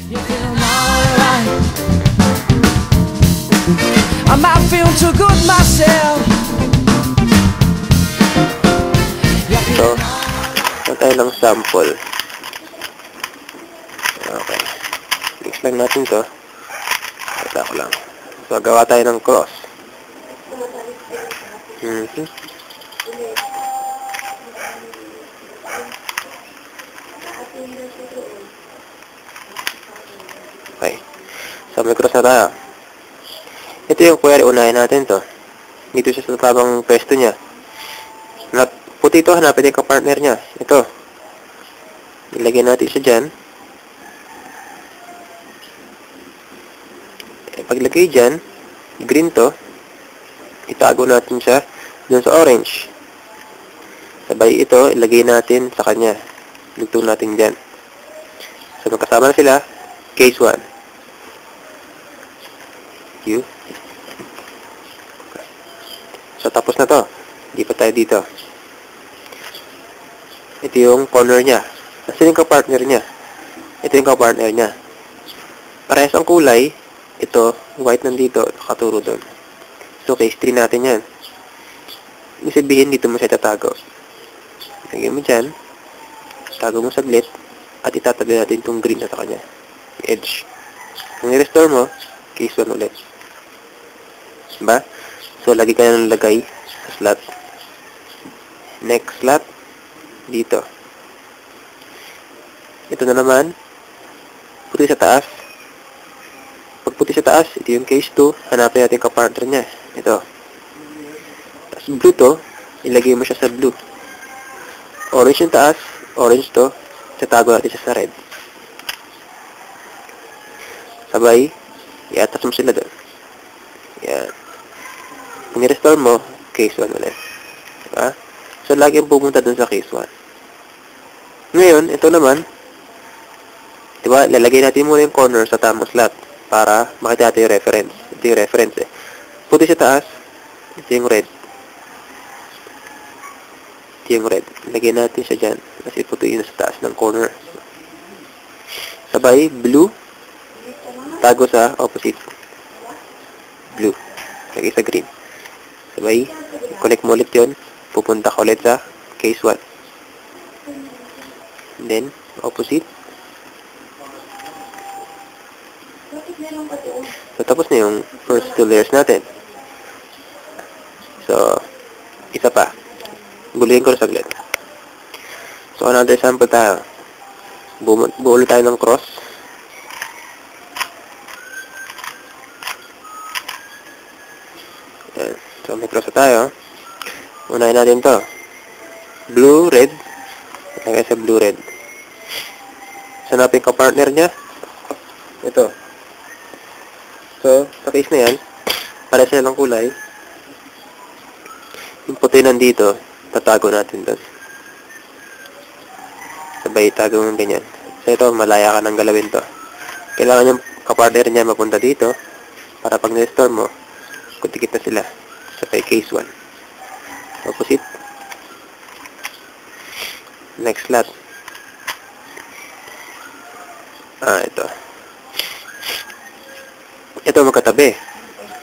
I might feel too good myself. So, tayo ng sample. Okay. Mix lang natin to. Ito ko lang. So, gawa tayo ng cross. Okay. So, may cross na tayo. Ito yung query, unahin natin to. Dito siya sa tamang pwesto niya. Puti ito, hanapin yung kapartner niya. Ito. Ilagay natin siya dyan. Paglagay dyan, green to, itago natin siya dun sa orange. Sabay ito, ilagay natin sa kanya. Lugtong natin dyan. So, magkasama na sila, case 1. Q. So, tapos na to. Hindi pa tayo dito. Ito yung corner niya. Nasaan yung kapartner niya? Ito yung kapartner niya. Parehas ang kulay. Ito, white nandito, nakaturo doon. So, case 3 natin yan. Ibig sabihin, dito mo siya tatago. Lagyan mo dyan. Tago mo saglit. At itatabi natin itong green na sa kanya. Edge. Kung i-restore mo, case 1 ulit. Diba? So, lagi ka na nalagay sa slot. Next slot. Dito. Ito na naman. Puti sa taas. Pag puti sa taas, ito yung case 2. Hanapin natin yung kapartner niya. Ito. Tapos blue to. Ilagay mo siya sa blue. Orange yung taas. Orange to. Tatago natin siya sa red. Sabay. I-attach mo sila doon. Yan. Kung i-restore mo, case 1 ulit. Diba? So, lagi ang pupunta dun sa case 1. Ngayon, ito naman, diba, lalagay natin muna yung corner sa tamang slot para makita natin yung reference. Ito yung reference eh. Puti sa taas, ito yung red. Ito yung red. Lagyan natin siya dyan kasi puti yun sa taas ng corner. Sabay, blue, tago sa opposite. Blue. Lagay sa green. Sabay, connect mo ulit yun. Pupunta ka ulit sa case 1. And then, opposite. So, tapos na yung first 2 layers natin. So, isa pa. Gulihin ko na saglit. So, another sample tayo. Buo tayo ng cross. Ayan. So, may cross na tayo. Unahin natin to. Blue, red. Lagay sa blue, red. Hanapin ka partner niya. Ito. So, sa case na yan, para sila ng kulay. Yung puti nandito, tatago natin doon. Sabay, tago mo ganyan. So, ito, malaya ka nang galawin to. Kailangan yung kapartner niya mapunta dito para pag na-restore mo, kutikit na sila. Sabay, case 1. Opposite. Next slot. Ito. Ito magkatabi.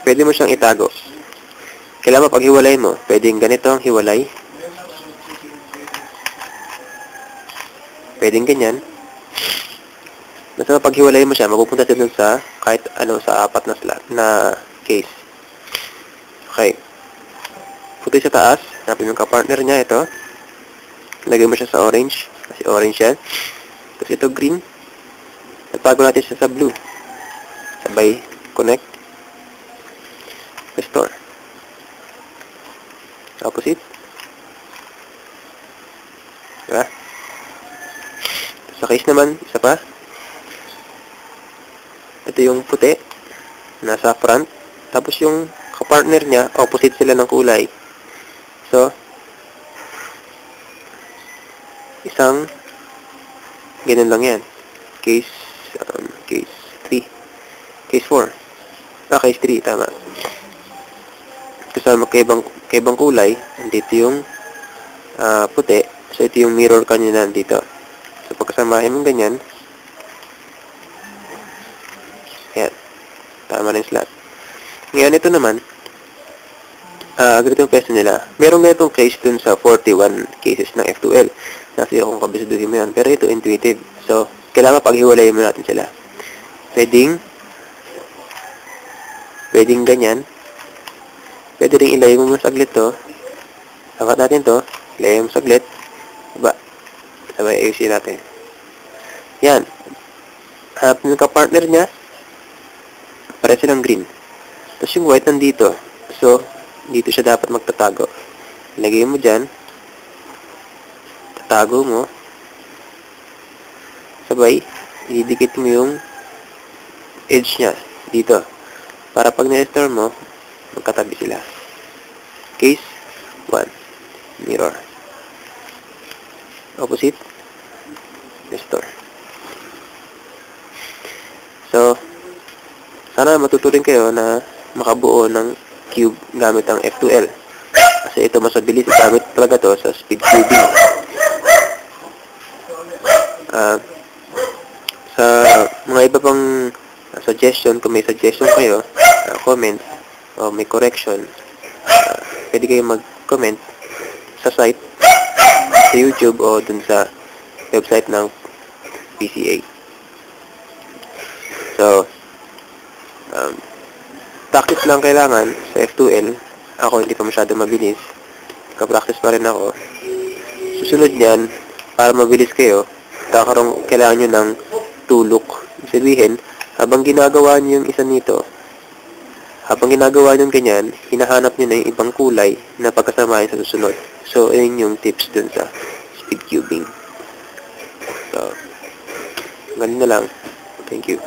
Pwede mo siyang itago. Kailangan paghiwalay mo. Pwedeng ganito ang hiwalay. Pwedeng ganyan. Basta paghiwalay mo siya, mapupunta siya dun sa kahit ano sa 4 na slot na case. Okay. Puti sa taas. Hanapin yung kapartner niya. Ito. Lagay mo siya sa orange. Kasi orange yan. Tapos ito green. Nagtago natin siya sa blue. Sabay, connect. Restore. Opposite. Diba? Sa case naman, isa pa. Ito yung puti. Nasa front. Tapos yung kapartner niya, opposite sila ng kulay. So, isang ganun lang yan. Case 3. Case 4. Case 3, tama. Kasama kaibang kulay, andito yung puti. So, ito yung mirror kanina nandito. So, pagkasamahin mo ganyan, tama na yung slot. Ngayon, ito naman, ganito yung pwesto nila. Merong ganitong case dun sa 41 cases ng F2L. Nasa iyo kung kabisuduhin mo yan. Pero ito, intuitive. So, kailangan paghiwalayin mo natin sila. Pwedeng ganyan. Pwede rin ilayo mo saglit to. Angkat natin to. Ilayo mo saglit. Diba? Sabay, ayusin natin. Yan. Hanap yung ka-partner niya. Pareho silang green. Tapos yung white nandito. So, dito siya dapat magtatago. Ilagay mo dyan. Tatago mo. Sabay, ididikit mo yung edge niya dito. Para pag ni-restore mo, magkatabi sila. Case 1. Mirror. Opposite. Restore. So, sana matuturin kayo na makabuo ng cube gamit ang F2L. Kasi ito mas mabilis gamit talaga to sa speed cubing. Sa mga iba pang suggestion, kung may suggestion kayo, comment, o may correction, pwede kayo mag-comment sa site, sa YouTube, o dun sa website ng PCA. So, practice lang kailangan sa F2L. Ako hindi pa masyado mabilis. Ka-practice pa rin ako. Susunod niyan, para mabilis kayo, kailangan nyo ng tulok. Sabihin, habang ginagawa nyo yung isa nito, habang ginagawa nyo ganyan, hinahanap nyo na yung ibang kulay na pagkasamahin sa susunod. So, ayun yung tips dun sa speed cubing. So, ganun na lang. Thank you.